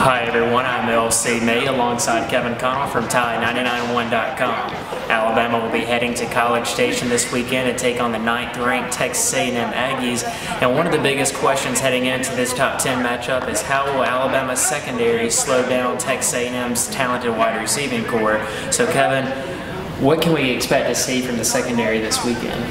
Hi everyone, I'm LC May alongside Kevin Connell from Tie991.com. Alabama will be heading to College Station this weekend to take on the 9th ranked Texas A&M Aggies. And one of the biggest questions heading into this top 10 matchup is how will Alabama's secondary slow down Texas A&M's talented wide receiving core? So Kevin, what can we expect to see from the secondary this weekend?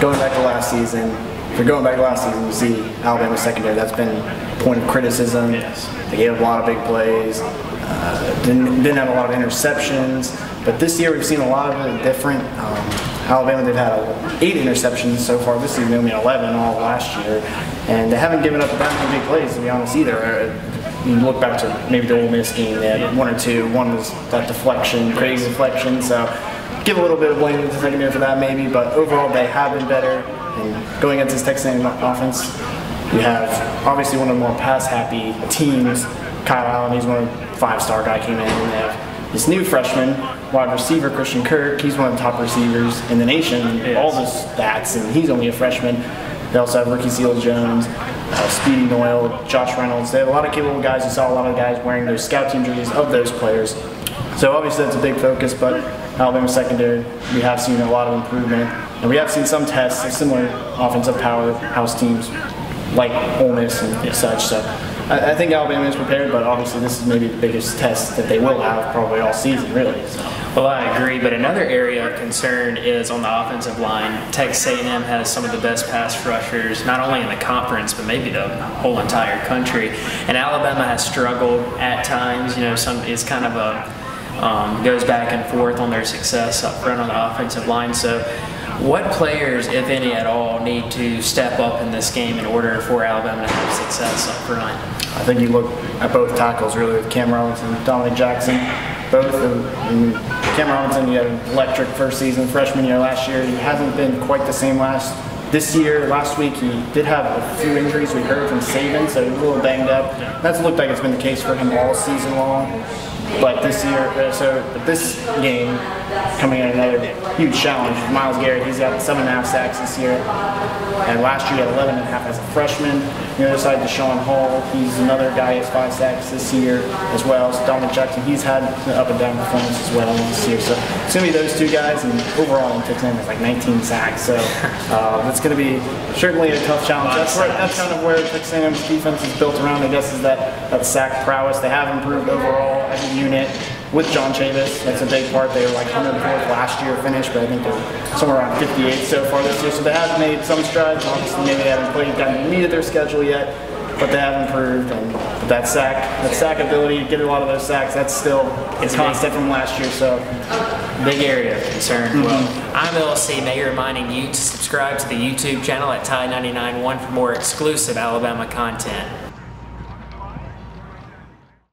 Going back to last season, you see Alabama's secondary, that's been a point of criticism. Yes. They gave a lot of big plays, didn't have a lot of interceptions, but this year we've seen a lot of it different. Alabama, they've had 8 interceptions so far this season, only 11 all last year, and they haven't given up that many big plays, to be honest, either. You look back to maybe the Ole Miss game, they had 1 or 2. One was that deflection, crazy deflection, so give a little bit of blame to the secondary for that maybe, but overall they have been better. And going against this Texas A&M offense, you have obviously one of the more pass-happy teams. Kyle Allen, he's one of the 5-star guy came in, and they have this new freshman wide receiver, Christian Kirk. He's one of the top receivers in the nation, yes. All the stats, and he's only a freshman. They also have Ricky Seals-Jones, Speedy Noyle, Josh Reynolds. They have a lot of capable guys. You saw a lot of guys wearing those scout team jerseys of those players. So obviously that's a big focus, but Alabama secondary, we have seen a lot of improvement. And we have seen some tests of similar offensive powerhouse teams like Ole Miss and such. So I think Alabama is prepared, but obviously this is maybe the biggest test that they will have probably all season, really. So. Well, I agree, but another area of concern is on the offensive line. Texas A&M has some of the best pass rushers, not only in the conference, but maybe the whole entire country. And Alabama has struggled at times. You know, it's kind of a goes back and forth on their success up front on the offensive line. So what players, if any at all, need to step up in this game in order for Alabama to have success up front? I think you look at both tackles really with Cam Robinson and Dominic Jackson. Both Cam Robinson, he had an electric first season, freshman year last year. He hasn't been quite the same this year. Last week he did have a few injuries we heard from Saban, so he was a little banged up. That's looked like it's been the case for him all season long. But this year, this game, coming in another huge challenge. Myles Garrett, he's got 7.5 sacks this year. And last year he had 11.5 as a freshman. On the other side, Deshaun Hall, he's another guy who has 5 sacks this year as well. So Dominic Jackson, he's had an up and down performance as well this year. So it's going to be those two guys, and overall in Texas A&M it's like 19 sacks. So it's going to be certainly a tough challenge. That's kind of where Texas A&M's defense is built around, I guess, is that sack prowess. They have improved overall as a unit with John Chavis. That's a big part. They were like 104th last year finished, but I think they're somewhere around 58 so far this year. So they have made some strides. Obviously, maybe they haven't gotten to meet their schedule yet, but they have improved. And that sack ability, get a lot of those sacks, that's still constant from last year. So big area of concern. Well, I'm LC May reminding you to subscribe to the YouTube channel at Tie991 for more exclusive Alabama content.